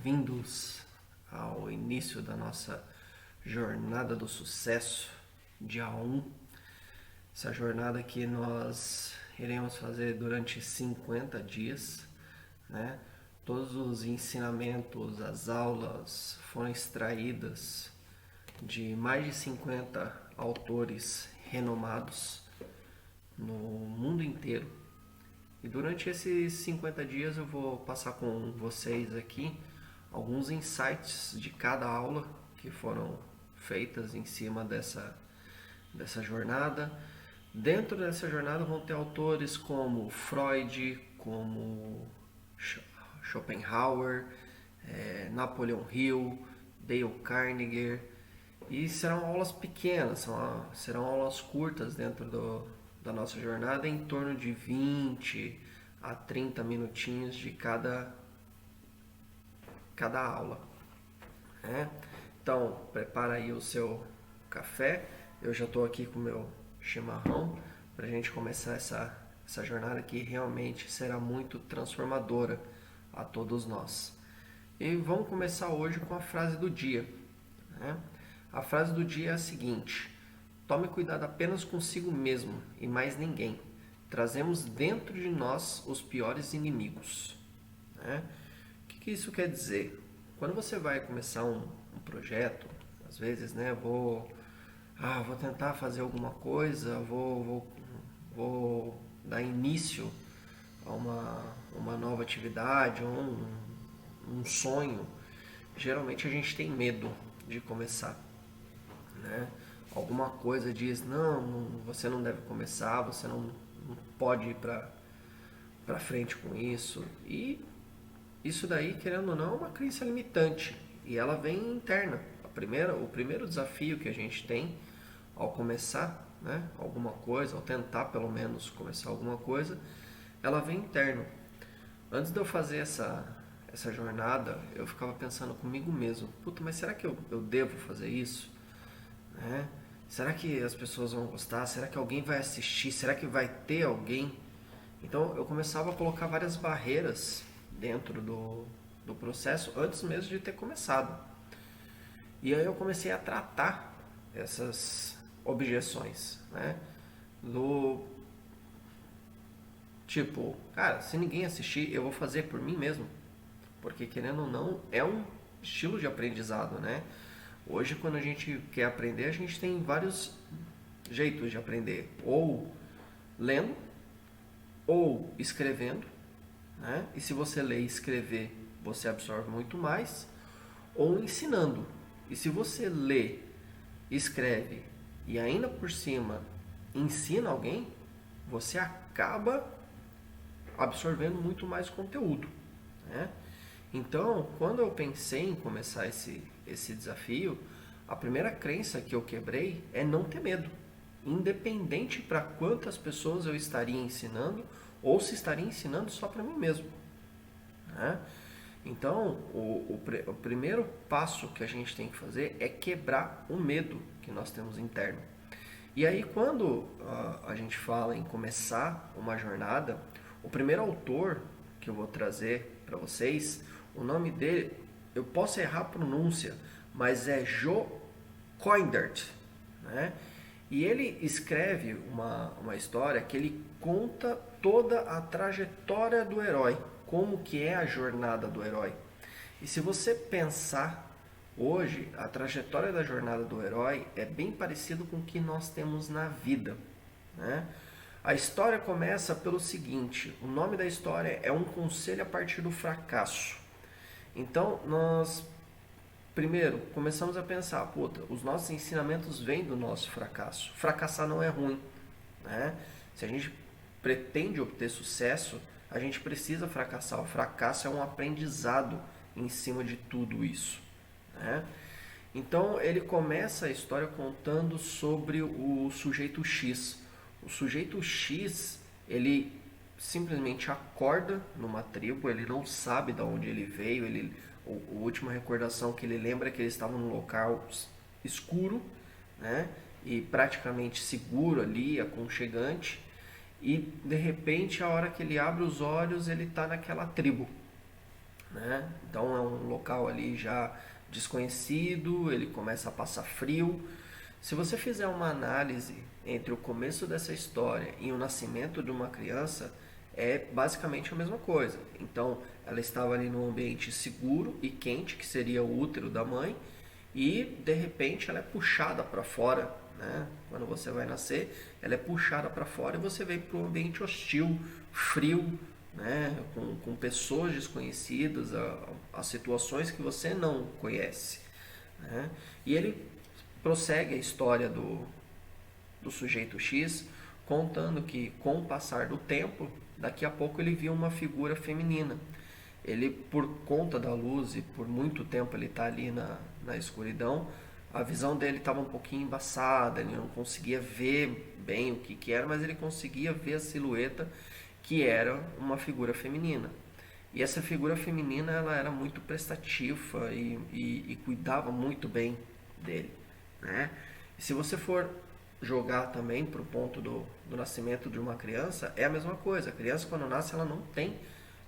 bem-vindos ao início da nossa jornada do sucesso, dia 1. Essa jornada que nós iremos fazer durante 50 dias, né? Todos os ensinamentos, as aulas foram extraídas de mais de 50 autores renomados no mundo inteiro. E durante esses 50 dias eu vou passar com vocês aqui alguns insights de cada aula que foram feitas em cima dessa jornada. Dentro dessa jornada vão ter autores como Freud, como Schopenhauer, Napoleon Hill, Dale Carnegie. E serão aulas pequenas, serão aulas curtas dentro da nossa jornada, em torno de 20 a 30 minutinhos de cada aula. Então, prepara aí o seu café. Eu já estou aqui com o meu chimarrão para a gente começar essa jornada que realmente será muito transformadora a todos nós. E vamos começar hoje com a frase do dia. A frase do dia é a seguinte: tome cuidado apenas consigo mesmo e mais ninguém. Trazemos dentro de nós os piores inimigos. O que isso quer dizer? Quando você vai começar um projeto, às vezes, vou tentar fazer alguma coisa, vou dar início a uma nova atividade, um sonho. Geralmente a gente tem medo de começar, Alguma coisa diz, não, você não deve começar, você não pode ir para frente com isso. E isso daí, querendo ou não, é uma crença limitante. E ela vem interna. O primeiro desafio que a gente tem ao começar alguma coisa, ao tentar pelo menos começar alguma coisa, ela vem interno. Antes de eu fazer essa jornada, eu ficava pensando comigo mesmo, mas será que eu devo fazer isso? Será que as pessoas vão gostar? Será que alguém vai assistir? Será que vai ter alguém? Então eu começava a colocar várias barreiras dentro do processo antes mesmo de ter começado. E aí eu comecei a tratar essas objeções, do tipo, cara, se ninguém assistir, eu vou fazer por mim mesmo. Porque querendo ou não, é um estilo de aprendizado, Hoje, quando a gente quer aprender, a gente tem vários jeitos de aprender. Ou lendo, ou escrevendo, E se você ler e escrever, você absorve muito mais. Ou ensinando. E se você lê, escreve e ainda por cima ensina alguém, você acaba absorvendo muito mais conteúdo, Então, quando eu pensei em começar esse desafio, a primeira crença que eu quebrei é não ter medo, independente para quantas pessoas eu estaria ensinando ou se estaria ensinando só para mim mesmo. Então, o primeiro passo que a gente tem que fazer é quebrar o medo que nós temos interno. E aí, quando a gente fala em começar uma jornada, o primeiro autor que eu vou trazer para vocês, o nome dele, eu posso errar a pronúncia, mas é Jo Coindert, E ele escreve uma história que ele conta toda a trajetória do herói, como que é a jornada do herói. E se você pensar hoje, a trajetória da jornada do herói é bem parecido com o que nós temos na vida, A história começa pelo seguinte: o nome da história é Um Conselho a Partir do Fracasso. Então, nós primeiro começamos a pensar, os nossos ensinamentos vêm do nosso fracasso. Fracassar não é ruim, Se a gente pretende obter sucesso, a gente precisa fracassar. O fracasso é um aprendizado em cima de tudo isso, Então, ele começa a história contando sobre o sujeito X. O sujeito X, ele simplesmente acorda numa tribo, ele não sabe de onde ele veio, a última recordação que ele lembra é que ele estava num local escuro, e praticamente seguro ali, aconchegante, e de repente, a hora que ele abre os olhos, ele está naquela tribo. né? Então é um local ali já desconhecido, ele começa a passar frio. Se você fizer uma análise entre o começo dessa história e o nascimento de uma criança, é basicamente a mesma coisa. Então, ela estava ali num ambiente seguro e quente, que seria o útero da mãe, e de repente ela é puxada para fora, né? Quando você vai nascer, ela é puxada para fora e você vem para um ambiente hostil, frio, né? Com pessoas desconhecidas, a situações que você não conhece, né? E ele prossegue a história do sujeito X, contando que com o passar do tempo, daqui a pouco ele viu uma figura feminina. Ele, por conta da luz e por muito tempo ele está ali na escuridão, a visão dele estava um pouquinho embaçada, ele não conseguia ver bem o que era, mas ele conseguia ver a silhueta que era uma figura feminina. E essa figura feminina ela era muito prestativa e cuidava muito bem dele, né? E se você for jogar também para o ponto do nascimento de uma criança, é a mesma coisa. A criança quando nasce ela não tem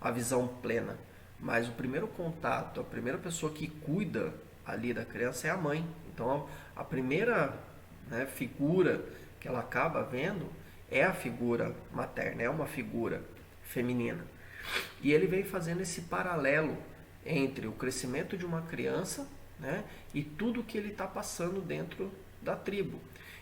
a visão plena, mas o primeiro contato, a primeira pessoa que cuida ali da criança é a mãe. Então a primeira, né, figura que ela acaba vendo é a figura materna, é uma figura feminina. E ele vem fazendo esse paralelo entre o crescimento de uma criança, né, e tudo que ele está passando dentro da tribo.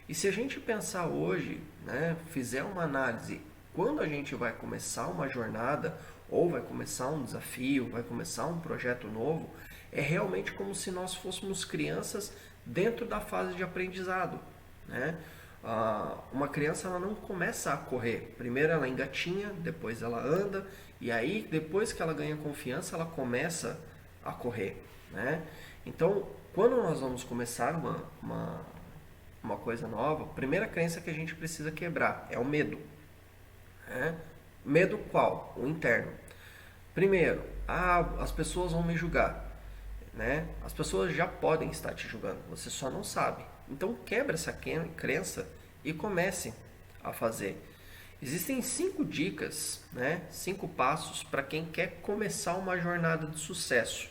E se a gente pensar hoje, né, fizer uma análise, quando a gente vai começar uma jornada, ou vai começar um desafio, vai começar um projeto novo, é realmente como se nós fôssemos crianças dentro da fase de aprendizado, né? Uma criança ela não começa a correr. Primeiro ela engatinha, depois ela anda, e aí depois que ela ganha confiança, ela começa a correr, né? Então, quando nós vamos começar uma coisa nova, a primeira crença que a gente precisa quebrar é o medo, né? Medo qual? O interno. Primeiro, as pessoas vão me julgar, né? As pessoas já podem estar te julgando, você só não sabe. Então quebra essa crença e comece a fazer. Existem 5 dicas, né? 5 passos para quem quer começar uma jornada de sucesso.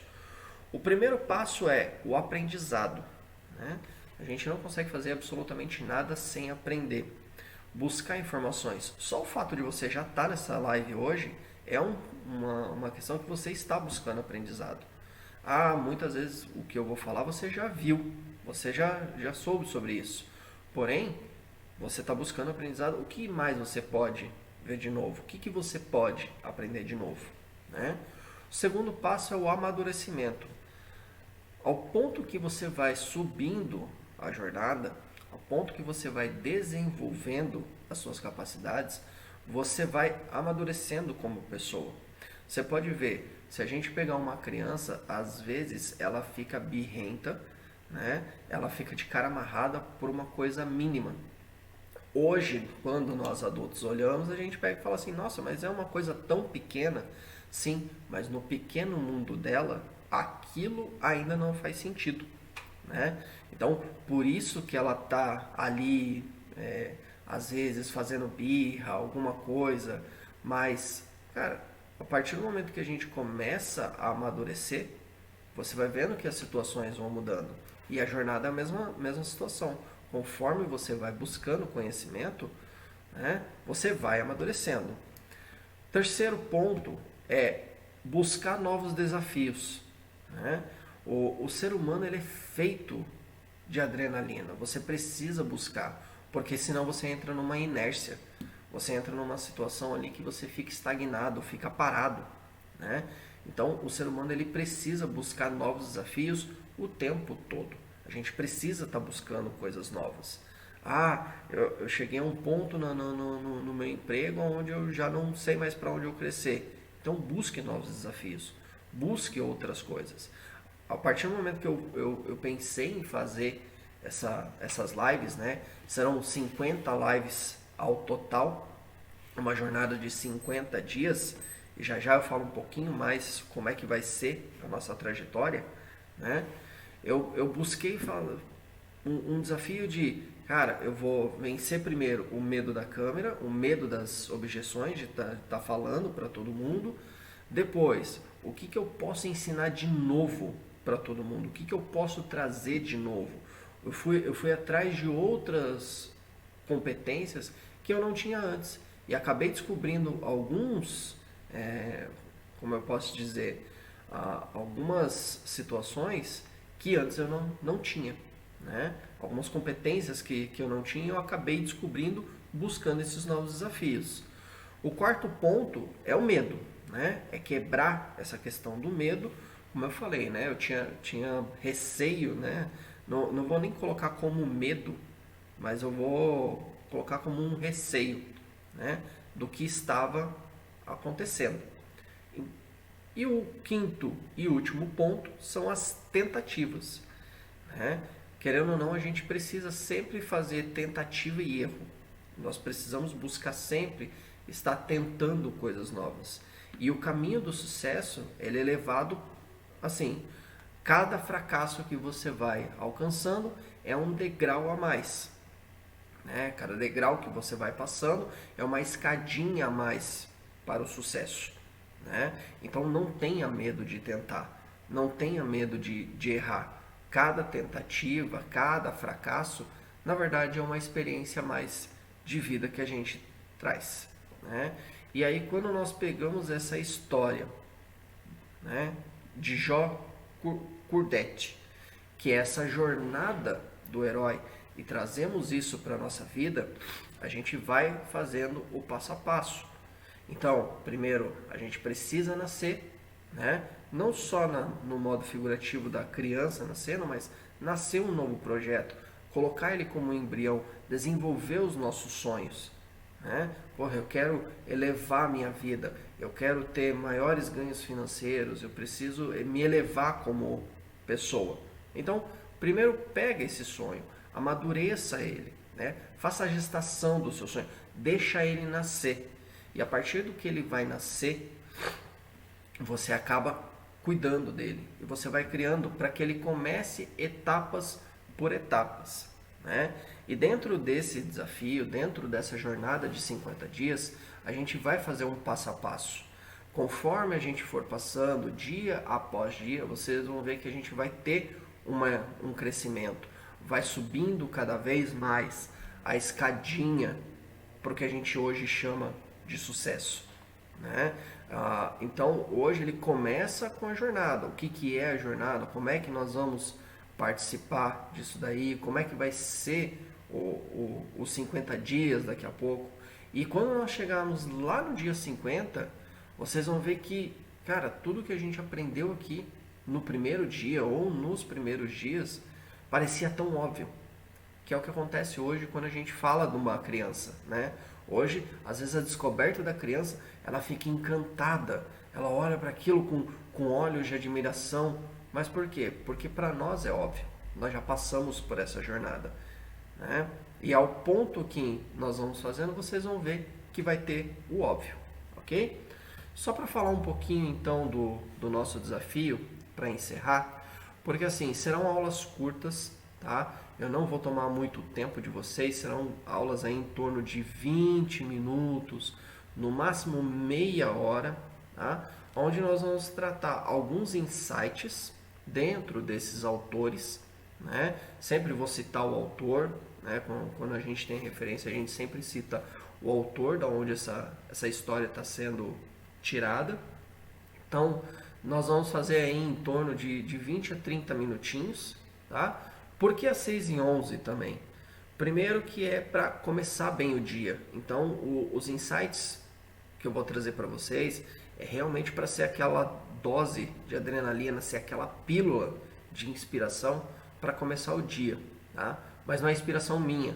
O primeiro passo é o aprendizado, né? A gente não consegue fazer absolutamente nada sem aprender. Buscar informações. Só o fato de você já estar nessa live hoje é uma questão que você está buscando aprendizado. Muitas vezes o que eu vou falar você já viu, você já soube sobre isso. Porém, você está buscando aprendizado. O que mais você pode ver de novo? O que você pode aprender de novo, né? O segundo passo é o amadurecimento. Ao ponto que você vai subindo a jornada, ao ponto que você vai desenvolvendo as suas capacidades, você vai amadurecendo como pessoa. Você pode ver, se a gente pegar uma criança, às vezes ela fica birrenta, né? Ela fica de cara amarrada por uma coisa mínima. Hoje, quando nós adultos olhamos, a gente pega e fala assim, nossa, mas é uma coisa tão pequena. Sim, mas no pequeno mundo dela, aquilo ainda não faz sentido, né? Então, por isso que ela tá ali, às vezes fazendo birra, alguma coisa, mas, cara, a partir do momento que a gente começa a amadurecer, você vai vendo que as situações vão mudando. E a jornada é a mesma situação. Conforme você vai buscando conhecimento, né, você vai amadurecendo. Terceiro ponto é buscar novos desafios, né? O ser humano ele é feito de adrenalina. Você precisa buscar, porque senão você entra numa inércia. Você entra numa situação ali que você fica estagnado, fica parado, né? Então, o ser humano ele precisa buscar novos desafios o tempo todo. A gente precisa estar buscando coisas novas. Eu cheguei a um ponto no meu emprego onde eu já não sei mais para onde eu crescer. Então, busque novos desafios. Busque outras coisas. A partir do momento que eu pensei em fazer essas lives, né? Serão 50 lives ao total, uma jornada de 50 dias, e já eu falo um pouquinho mais como é que vai ser a nossa trajetória, né? Eu busquei um desafio de, cara, eu vou vencer primeiro o medo da câmera, o medo das objeções, de estar falando para todo mundo, Depois, o que eu posso ensinar de novo para todo mundo? O que eu posso trazer de novo? Eu fui atrás de outras competências que eu não tinha antes. E acabei descobrindo alguns, como eu posso dizer, algumas situações que antes eu não tinha. Né? Algumas competências que eu não tinha, eu acabei descobrindo buscando esses novos desafios. O quarto ponto é o medo, né? É quebrar essa questão do medo, como eu falei, né? Eu tinha receio, né? Não vou nem colocar como medo, mas eu vou colocar como um receio, né? Do que estava acontecendo. E o quinto e último ponto são as tentativas, né? Querendo ou não, a gente precisa sempre fazer tentativa e erro. Nós precisamos buscar sempre estar tentando coisas novas. E o caminho do sucesso, ele é levado assim, cada fracasso que você vai alcançando é um degrau a mais. Né? Cada degrau que você vai passando é uma escadinha a mais para o sucesso. Né? Então não tenha medo de tentar, não tenha medo de errar. Cada tentativa, cada fracasso, na verdade é uma experiência a mais de vida que a gente traz. Né? E aí quando nós pegamos essa história, né, de Jó Kurdec, que é essa jornada do herói, e trazemos isso para a nossa vida, a gente vai fazendo o passo a passo. Então, primeiro, a gente precisa nascer, né? Não só no modo figurativo da criança nascendo, mas nascer um novo projeto, colocar ele como um embrião, desenvolver os nossos sonhos. Né? Porra, eu quero elevar a minha vida, eu quero ter maiores ganhos financeiros, eu preciso me elevar como pessoa. Então, primeiro pega esse sonho, amadureça ele, né? Faça a gestação do seu sonho, deixa ele nascer. E a partir do que ele vai nascer, você acaba cuidando dele. E você vai criando para que ele comece etapas por etapas. Né? E dentro desse desafio, dentro dessa jornada de 50 dias, a gente vai fazer um passo a passo. Conforme a gente for passando, dia após dia, vocês vão ver que a gente vai ter um crescimento. Vai subindo cada vez mais a escadinha para o que a gente hoje chama de sucesso. Né? Então, hoje ele começa com a jornada. O que é a jornada? Como é que nós vamos participar disso daí? Como é que vai ser os 50 dias daqui a pouco? E quando nós chegarmos lá no dia 50, vocês vão ver que, cara, tudo que a gente aprendeu aqui no primeiro dia ou nos primeiros dias parecia tão óbvio, que é o que acontece hoje quando a gente fala de uma criança, né? Hoje, às vezes a descoberta da criança, ela fica encantada, ela olha para aquilo com olhos de admiração, mas por quê? Porque para nós é óbvio, nós já passamos por essa jornada, né? E ao ponto que nós vamos fazendo, vocês vão ver que vai ter o óbvio, ok? Só para falar um pouquinho então do nosso desafio, para encerrar, porque assim, serão aulas curtas, tá? Eu não vou tomar muito tempo de vocês, serão aulas aí em torno de 20 minutos, no máximo meia hora, tá? Onde nós vamos tratar alguns insights dentro desses autores, né? Sempre vou citar o autor, né? Quando a gente tem referência, a gente sempre cita o autor, da onde essa história está sendo tirada. Então, nós vamos fazer aí em torno de 20 a 30 minutinhos, tá? Por que às 6 e 11 também? Primeiro que é para começar bem o dia. Então, os insights que eu vou trazer para vocês é realmente para ser aquela dose de adrenalina, ser aquela pílula de inspiração para começar o dia, tá? Mas não é inspiração minha.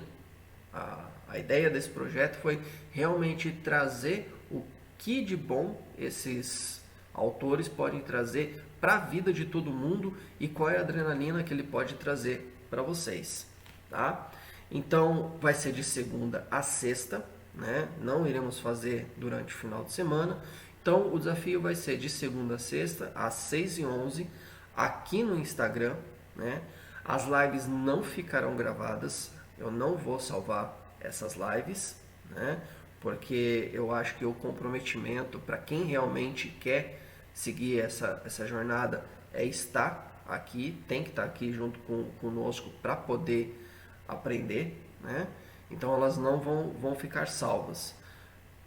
A ideia desse projeto foi realmente trazer o que de bom esses autores podem trazer para a vida de todo mundo e qual é a adrenalina que ele pode trazer para vocês, tá? Então vai ser de segunda a sexta, né? Não iremos fazer durante o final de semana. Então o desafio vai ser de segunda a sexta às 6 e 11 aqui no Instagram, né? As lives não ficarão gravadas, eu não vou salvar essas lives, né? porque eu acho que o comprometimento para quem realmente quer seguir essa jornada é estar aqui, tem que estar aqui junto conosco para poder aprender, né? Então elas não vão ficar salvas.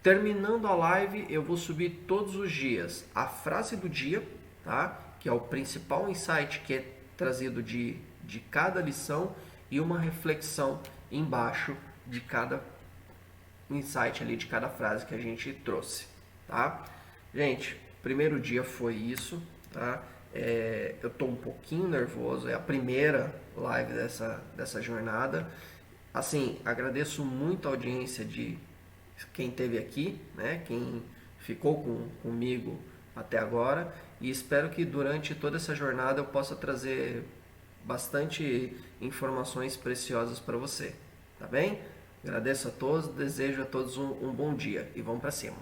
Terminando a live, eu vou subir todos os dias a frase do dia, tá? Que é o principal insight que é trazido de cada lição e uma reflexão embaixo de cada insight ali, de cada frase que a gente trouxe, tá? Gente, primeiro dia foi isso, tá? Eu tô um pouquinho nervoso, é a primeira live dessa jornada. Assim, agradeço muito a audiência de quem esteve aqui, né? Quem ficou comigo até agora, e espero que durante toda essa jornada eu possa trazer bastante informações preciosas para você, tá bem? Agradeço a todos, desejo a todos um bom dia e vamos para cima.